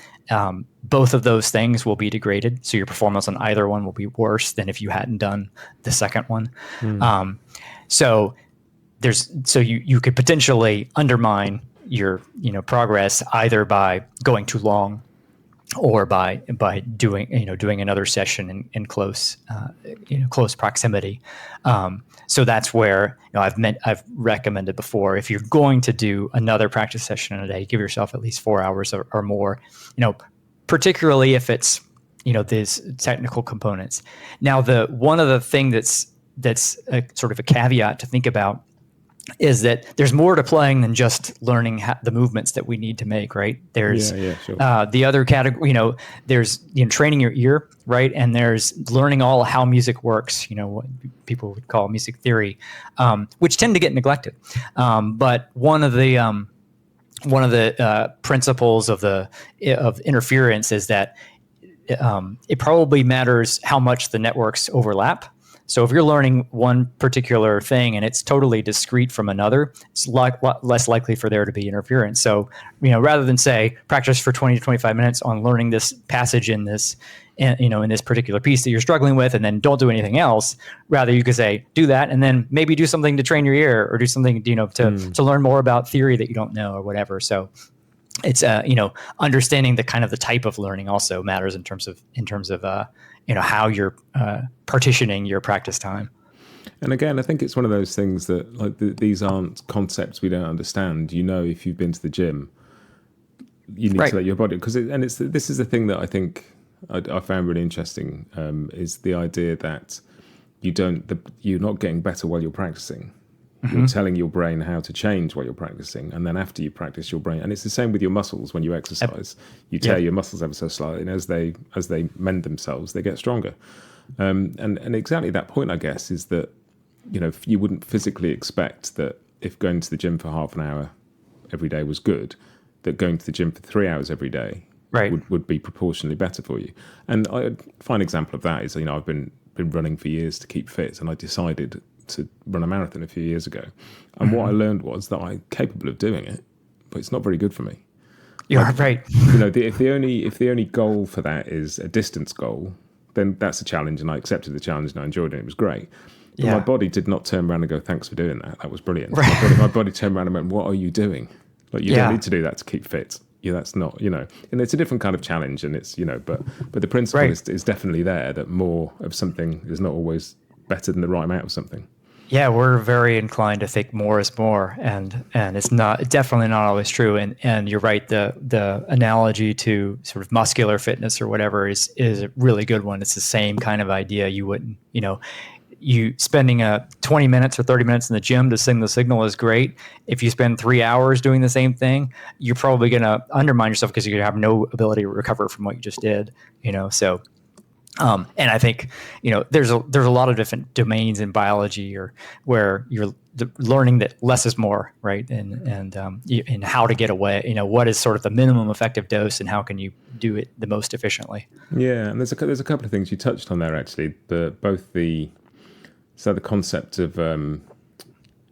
both of those things will be degraded. So your performance on either one will be worse than if you hadn't done the second one. So you could potentially undermine your progress either by going too long or by doing another session in close proximity. So that's where I've recommended before, if you're going to do another practice session in a day, give yourself at least 4 hours or more. Particularly if it's these technical components. Now, one of the thing that's a, sort of a caveat to think about is that there's more to playing than just learning the movements that we need to make, right? There's sure. The other category, there's training your ear, right? And there's learning all how music works, what people would call music theory, which tend to get neglected. But one of the principles of interference is that it probably matters how much the networks overlap. So if you're learning one particular thing and it's totally discrete from another, it's less likely for there to be interference. So, rather than say practice for 20 to 25 minutes on learning this passage in this particular piece that you're struggling with, and then don't do anything else, rather you could say do that and then maybe do something to train your ear or do something to learn more about theory that you don't know or whatever. So it's understanding the kind of the type of learning also matters in terms of how you're partitioning your practice time. And again, I think it's one of those things that these aren't concepts we don't understand. If you've been to the gym, you need to let your body, this is the thing that I think I found really interesting, is the idea that you're not getting better while you're practicing. You're telling your brain how to change while you're practicing, and then after you practice, your brain, and it's the same with your muscles. When you exercise, you tear your muscles ever so slightly, and as they mend themselves, they get stronger. And exactly that point, I guess, is that you wouldn't physically expect that if going to the gym for half an hour every day was good, that going to the gym for 3 hours every day would be proportionally better for you. And a fine example of that is I've been running for years to keep fit, and I decided to run a marathon a few years ago, and what I learned was that I'm capable of doing it, but it's not very good for me. You're right. If the only goal for that is a distance goal, then that's a challenge, and I accepted the challenge and I enjoyed it. It was great. But my body did not turn around and go, "Thanks for doing that. That was brilliant." Right. My body turned around and went, "What are you doing? You don't need to do that to keep fit. That's not, and it's a different kind of challenge, and it's, but the principle is definitely there, that more of something is not always better than the right amount of something. Yeah, we're very inclined to think more is more, and it's definitely not always true. And you're right. The analogy to sort of muscular fitness or whatever is a really good one. It's the same kind of idea. You wouldn't, you spending 20 minutes or 30 minutes in the gym to sing the signal is great. If you spend 3 hours doing the same thing, you're probably going to undermine yourself because you have no ability to recover from what you just did. So. And I think, there's a lot of different domains in biology where you're learning that less is more, right? And how to get away, what is sort of the minimum effective dose and how can you do it the most efficiently? Yeah. And there's a couple of things you touched on there, actually, both the concept of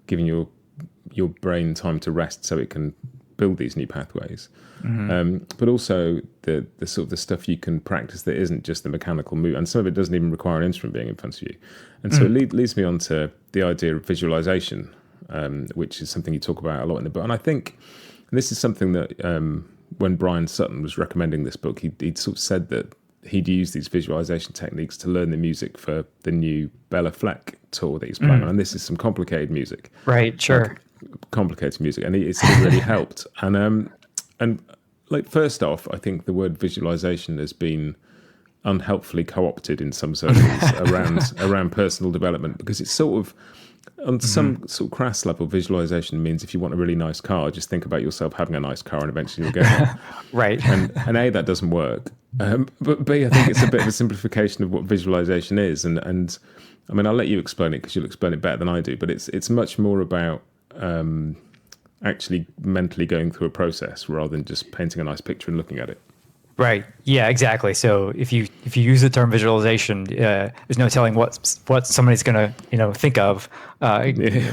giving your brain time to rest so it can build these new pathways, but also the sort of the stuff you can practice that isn't just the mechanical move, and some of it doesn't even require an instrument being in front of you. And so it leads me on to the idea of visualization, which is something you talk about a lot in the book. And I think this is something that when Brian Sutton was recommending this book, he'd sort of said that he'd use these visualization techniques to learn the music for the new Bella Fleck tour that he's playing on. And this is some complicated music. Right, sure. Complicated music, and it's really helped. And first off, I think the word visualization has been unhelpfully co-opted in some circles around personal development, because it's sort of On some sort of crass level, visualization means if you want a really nice car, just think about yourself having a nice car and eventually you'll get one. Right. And A, that doesn't work. But B, I think it's a bit of a simplification of what visualization is. And I mean, I'll let you explain it because you'll explain it better than I do. But it's much more about actually mentally going through a process rather than just painting a nice picture and looking at it. Right. Yeah, exactly. So if you use the term visualization, there's no telling what somebody's going to think of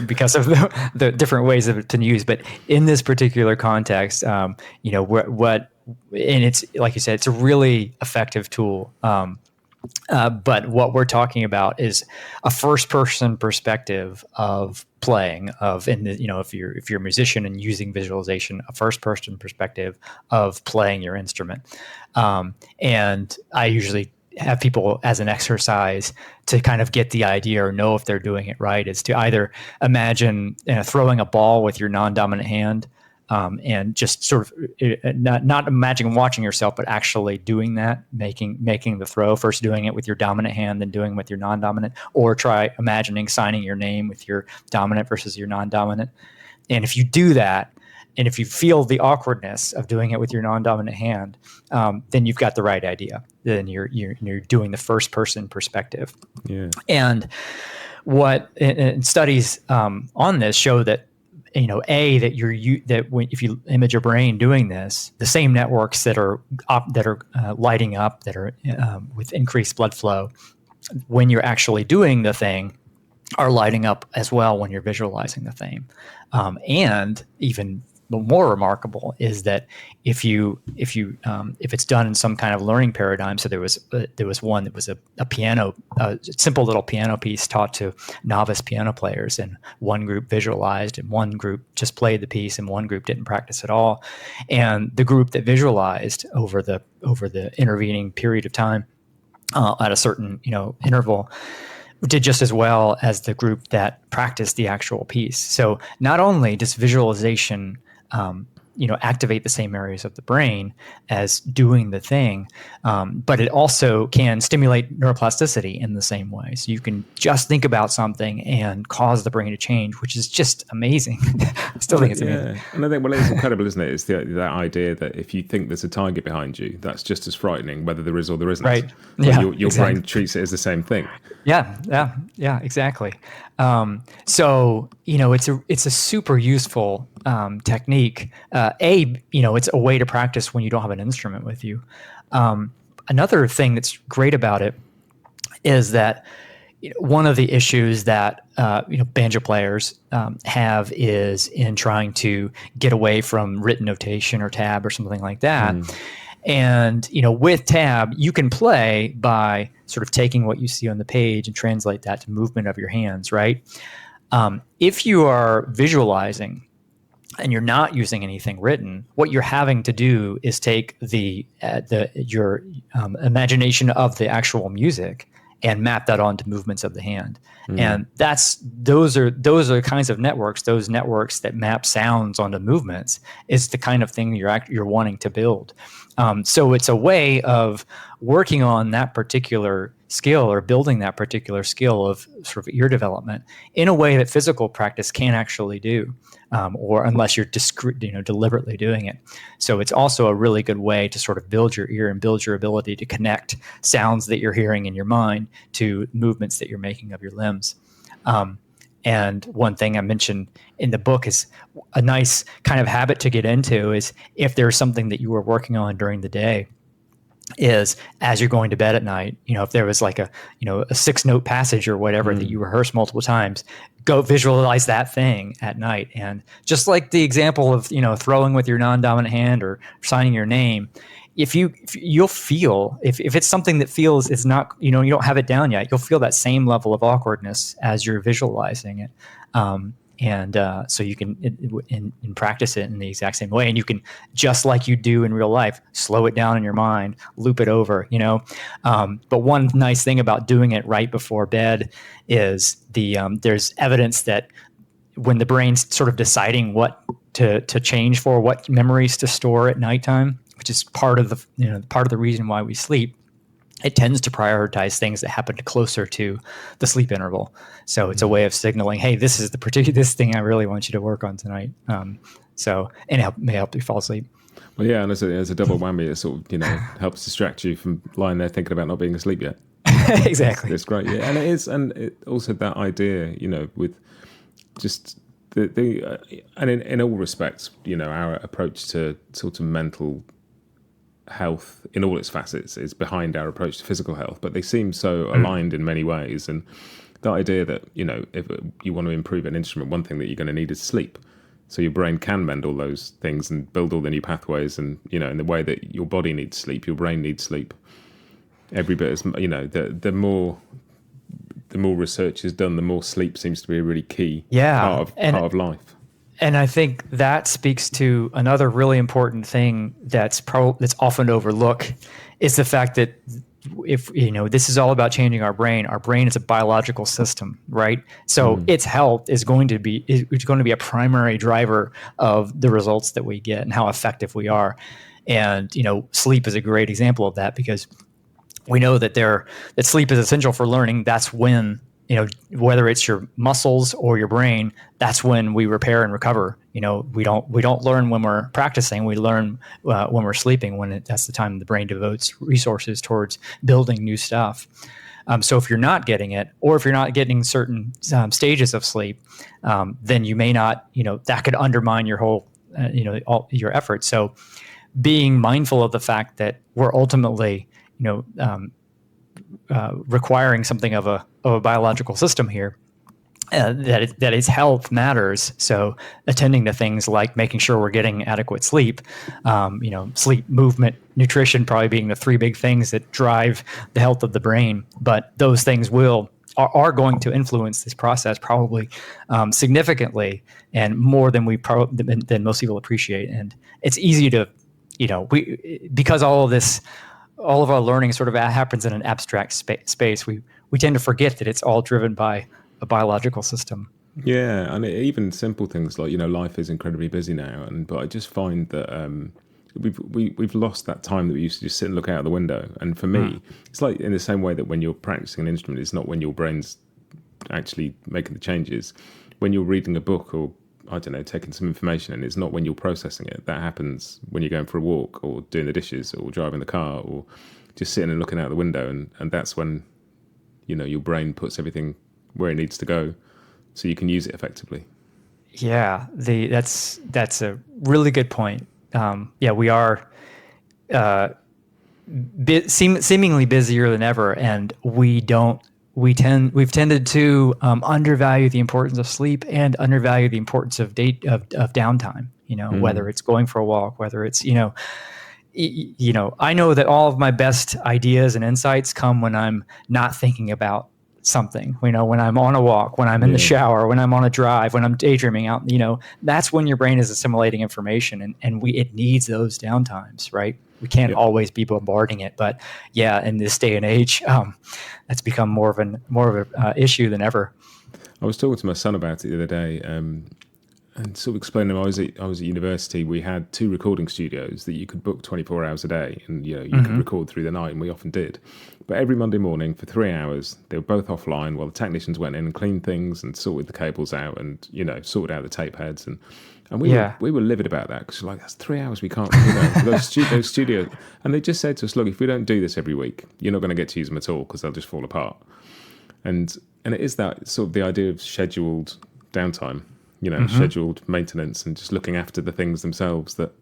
because of the different ways to use. But in this particular context, what and it's like you said, it's a really effective tool. But what we're talking about is a first-person perspective of playing. If you're a musician and using visualization, a first-person perspective of playing your instrument. And I usually have people as an exercise to kind of get the idea or know if they're doing it right is to either imagine throwing a ball with your non-dominant hand. And just sort of not imagining watching yourself, but actually doing that, making the throw, first doing it with your dominant hand, then doing it with your non-dominant, or try imagining signing your name with your dominant versus your non-dominant. And if you do that, and if you feel the awkwardness of doing it with your non-dominant hand, then you've got the right idea. Then you're doing the first person perspective. Yeah. And what and studies on this show that if you image your brain doing this, the same networks that are lighting up, that are with increased blood flow, when you're actually doing the thing, are lighting up as well when you're visualizing the thing. And even more remarkable is that if it's done in some kind of learning paradigm, so there was one that was a piano, a simple little piano piece taught to novice piano players, and one group visualized and one group just played the piece and one group didn't practice at all. And the group that visualized over the intervening period of time at a certain interval did just as well as the group that practiced the actual piece. So not only does visualization activate the same areas of the brain as doing the thing, but it also can stimulate neuroplasticity in the same way. So you can just think about something and cause the brain to change, which is just amazing. I still think it's amazing. And I think, it's incredible, isn't it? It's that idea that if you think there's a tiger behind you, that's just as frightening, whether there is or there isn't. Right. Yeah, your brain treats it as the same thing. Yeah, exactly. So it's a super useful technique. It's a way to practice when you don't have an instrument with you. Another thing that's great about it is that one of the issues that banjo players have is in trying to get away from written notation or tab or something like that. And, with tab, you can play by sort of taking what you see on the page and translate that to movement of your hands, right? If you are visualizing and you're not using anything written, what you're having to do is take your imagination of the actual music and map that onto movements of the hand. And those are the kinds of networks, those networks that map sounds onto movements, is the kind of thing you're wanting to build. So it's a way of working on that particular skill or building that particular skill of sort of ear development in a way that physical practice can't actually do, or unless you're deliberately doing it. So it's also a really good way to sort of build your ear and build your ability to connect sounds that you're hearing in your mind to movements that you're making of your limbs. And one thing I mentioned in the book is a nice kind of habit to get into is if there's something that you were working on during the day, is as you're going to bed at night, if there was like a 6-note passage or whatever that you rehearse multiple times, go visualize that thing at night. And just like the example of, throwing with your non-dominant hand or signing your name, you'll feel if it's something that feels it's not, you don't have it down yet, you'll feel that same level of awkwardness as you're visualizing it. So you can in practice it in the exact same way, and you can, just like you do in real life, slow it down in your mind, loop it over, But one nice thing about doing it right before bed is there's evidence that when the brain's sort of deciding what to change for, what memories to store at nighttime, which is part of the reason why we sleep, it tends to prioritize things that happen closer to the sleep interval. So it's a way of signaling, hey, this is this thing I really want you to work on tonight. And it may help you fall asleep. Well, yeah, and as a double whammy, it sort of helps distract you from lying there thinking about not being asleep yet. Exactly. It's great, yeah, and it is, and it also that idea, with just and in all respects, our approach to sort of mental health in all its facets is behind our approach to physical health, but they seem so aligned in many ways. And the idea that if you want to improve an instrument, one thing that you're going to need is sleep. So your brain can mend all those things and build all the new pathways, and in the way that your body needs sleep, your brain needs sleep. Every bit as the more research is done, the more sleep seems to be a really key part of life. And I think that speaks to another really important thing that's often overlooked, is the fact that if this is all about changing our brain is a biological system, right? So its health is going to be a primary driver of the results that we get and how effective we are. And sleep is a great example of that, because we know that sleep is essential for learning. That's when whether it's your muscles or your brain, that's when we repair and recover. We don't learn when we're practicing. We learn when we're sleeping, that's the time the brain devotes resources towards building new stuff. So if you're not getting it, or if you're not getting certain stages of sleep, then you may not, that could undermine your whole, all your efforts. So being mindful of the fact that we're ultimately, requiring something of a biological system here, that its health matters. So attending to things like making sure we're getting adequate sleep, sleep, movement, nutrition, probably being the three big things that drive the health of the brain. But those things are going to influence this process probably significantly, and more than than most people appreciate. And it's easy to, because all of our learning sort of happens in an abstract space. We tend to forget that it's all driven by a biological system. Yeah, and even simple things like life is incredibly busy now, but I just find that we've lost that time that we used to just sit and look out the window. And for me, it's like in the same way that when you're practicing an instrument, it's not when your brain's actually making the changes. When you're reading a book, or I don't know, taking some information, and it's not when you're processing it. That happens when you're going for a walk, or doing the dishes, or driving the car, or just sitting and looking out the window. And that's when, your brain puts everything where it needs to go, so you can use it effectively. Yeah, that's a really good point. We are seemingly busier than ever, and we've tended to undervalue the importance of sleep and undervalue the importance of downtime. Whether it's going for a walk, whether it's I know that all of my best ideas and insights come when I'm not thinking about something. When I'm on a walk, when I'm in the shower, when I'm on a drive, when I'm daydreaming out. That's when your brain is assimilating information, and it needs those downtimes, right? We can't always be bombarding it, but in this day and age, that's become more of an issue than ever. I was talking to my son about it the other day, and sort of explaining to him I was at university. We had 2 recording studios that you could book 24 hours a day, and you could record through the night, and we often did. But every Monday morning for 3 hours, they were both offline while the technicians went in and cleaned things and sorted the cables out, and sorted out the tape heads, and we were livid about that, because that's 3 hours we can't those studios. And they just said to us, look, if we don't do this every week, you're not going to get to use them at all, because they'll just fall apart. And it is that sort of the idea of scheduled downtime, scheduled maintenance, and just looking after the things themselves that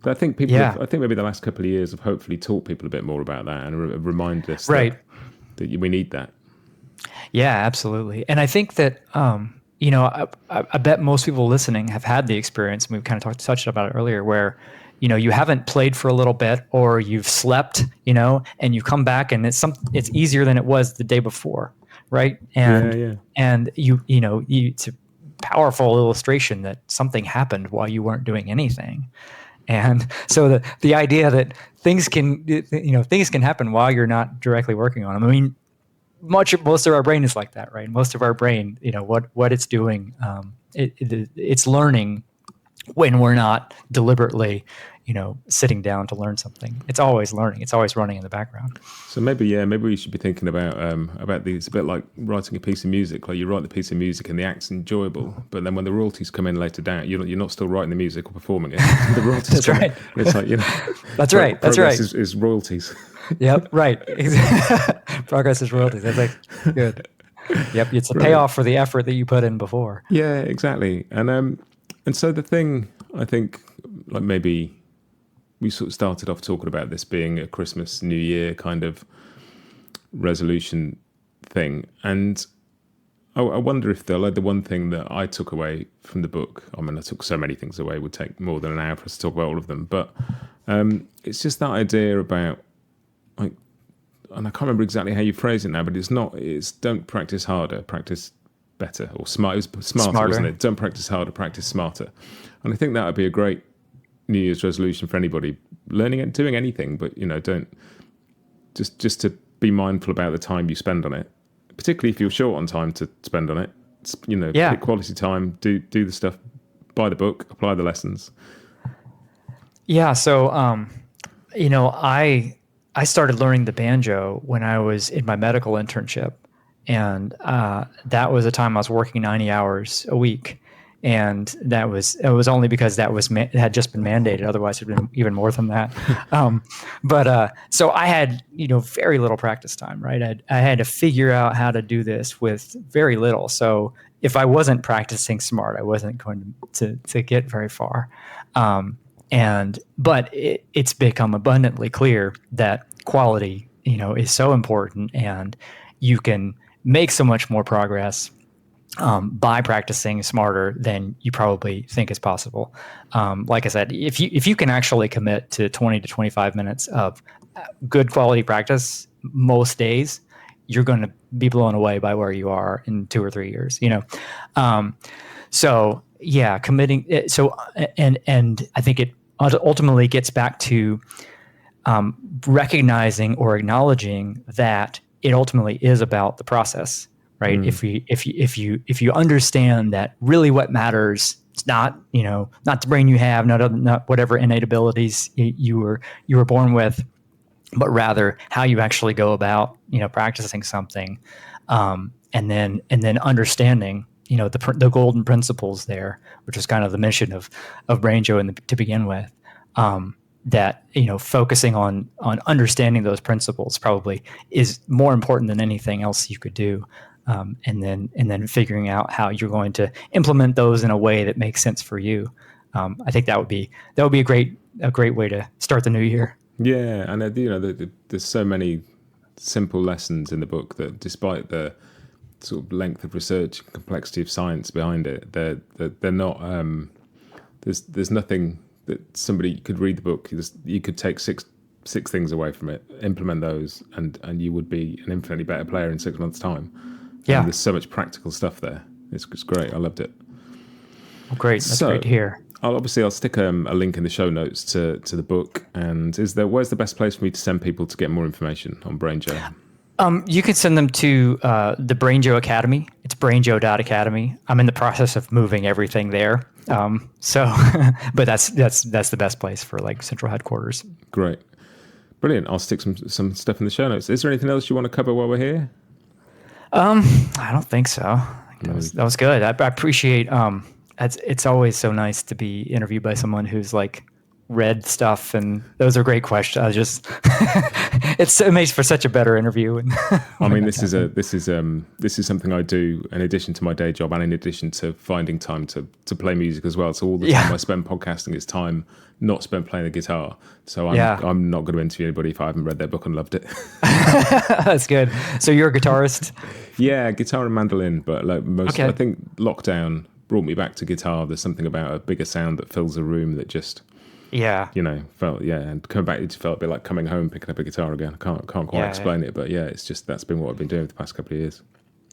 I think people I think maybe the last couple of years have hopefully taught people a bit more about that, and reminded us that we need that. Yeah, absolutely. And I think that I bet most people listening have had the experience, and we've kind of touched about it earlier, where you haven't played for a little bit, or you've slept, and you come back and it's easier than it was the day before, right? And and it's a powerful illustration that something happened while you weren't doing anything. And so the idea that things can happen while you're not directly working on them. I mean, most of our brain is like that, right? Most of our brain, what it's doing, it's learning when we're not deliberately, sitting down to learn something. It's always learning. It's always running in the background. So maybe we should be thinking about these. It's a bit like writing a piece of music. Like you write the piece of music and the act's enjoyable, but then when the royalties come in later down, you're not still writing the music or performing it. The royalties That's right. In, it's like That's right. That's right. Is royalties. Yep. Right. Progress is royalties. That's like good. Yep. It's a payoff for the effort that you put in before. Yeah. Exactly. And so the thing I think, like maybe we sort of started off talking about this being a Christmas, New Year kind of resolution thing. And I wonder if the one thing that I took away from the book, I mean, I took so many things away, it would take more than an hour for us to talk about all of them. But it's just that idea about, like, and I can't remember exactly how you phrase it now, but it's don't practice harder, practice better, or smart. It was smarter, wasn't it? Don't practice harder, practice smarter. And I think that would be a great New Year's resolution for anybody learning and doing anything, but don't just to be mindful about the time you spend on it, particularly if you're short on time to spend on it. Pick quality time, do the stuff, buy the book, apply the lessons. Yeah. So, I started learning the banjo when I was in my medical internship, and that was a time I was working 90 hours a week. And it was only because that it had just been mandated. Otherwise, it'd been even more than that. So I had very little practice time. Right, I had to figure out how to do this with very little. So if I wasn't practicing smart, I wasn't going to get very far. But it's become abundantly clear that quality, is so important, and you can make so much more progress by practicing smarter than you probably think is possible. Like I said, if you can actually commit to 20 to 25 minutes of good quality practice most days, you're going to be blown away by where you are in 2 or 3 years. So yeah, committing. So and I think it ultimately gets back to recognizing or acknowledging that it ultimately is about the process. Right. If you understand that really what matters, it's not the brain you have, not whatever innate abilities you were born with, but rather how you actually go about practicing something, and then understanding the golden principles there, which is kind of the mission of Brainjo to begin with. That focusing on understanding those principles probably is more important than anything else you could do. And then figuring out how you're going to implement those in a way that makes sense for you. I think that would be a great way to start the new year. Yeah, and there's so many simple lessons in the book that, despite the sort of length of research and complexity of science behind it, they're not. There's nothing that somebody could read the book. You could take six things away from it, implement those, and you would be an infinitely better player in 6 months' time. Yeah, and there's so much practical stuff there. It's great. I loved it. Well, great. That's great to hear. I'll stick a link in the show notes to the book. And where's the best place for me to send people to get more information on Brainjo? You can send them to the Brainjo Academy. It's brainjo.academy. I'm in the process of moving everything there. But that's the best place for like central headquarters. Great. Brilliant. I'll stick some stuff in the show notes. Is there anything else you want to cover while we're here? I don't think so. That was good. I appreciate. It's always so nice to be interviewed by someone who's like read stuff, and those are great questions. I just it makes for such a better interview. I mean, this is something I do in addition to my day job and in addition to finding time to play music as well. So all the time I spend podcasting is time not spent playing the guitar. So I'm not going to interview anybody if I haven't read their book and loved it. That's good. So you're a guitarist? Yeah, guitar and mandolin, but like I think lockdown brought me back to guitar. There's something about a bigger sound that fills a room that just felt and coming back, it felt a bit like coming home, picking up a guitar again. I can't quite explain it, but it's just that's been what I've been doing for the past couple of years.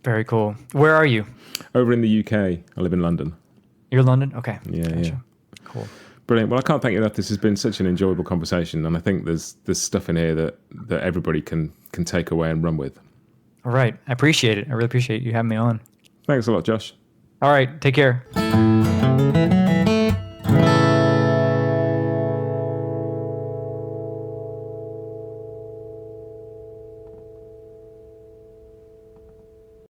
Very cool. Where are you? Over in the UK. I live in London. You're in London? Okay. Yeah. Cool. Brilliant. Well, I can't thank you enough. This has been such an enjoyable conversation, and I think there's stuff in here that everybody can take away and run with. All right. I appreciate it. I really appreciate you having me on. Thanks a lot, Josh. All right. Take care.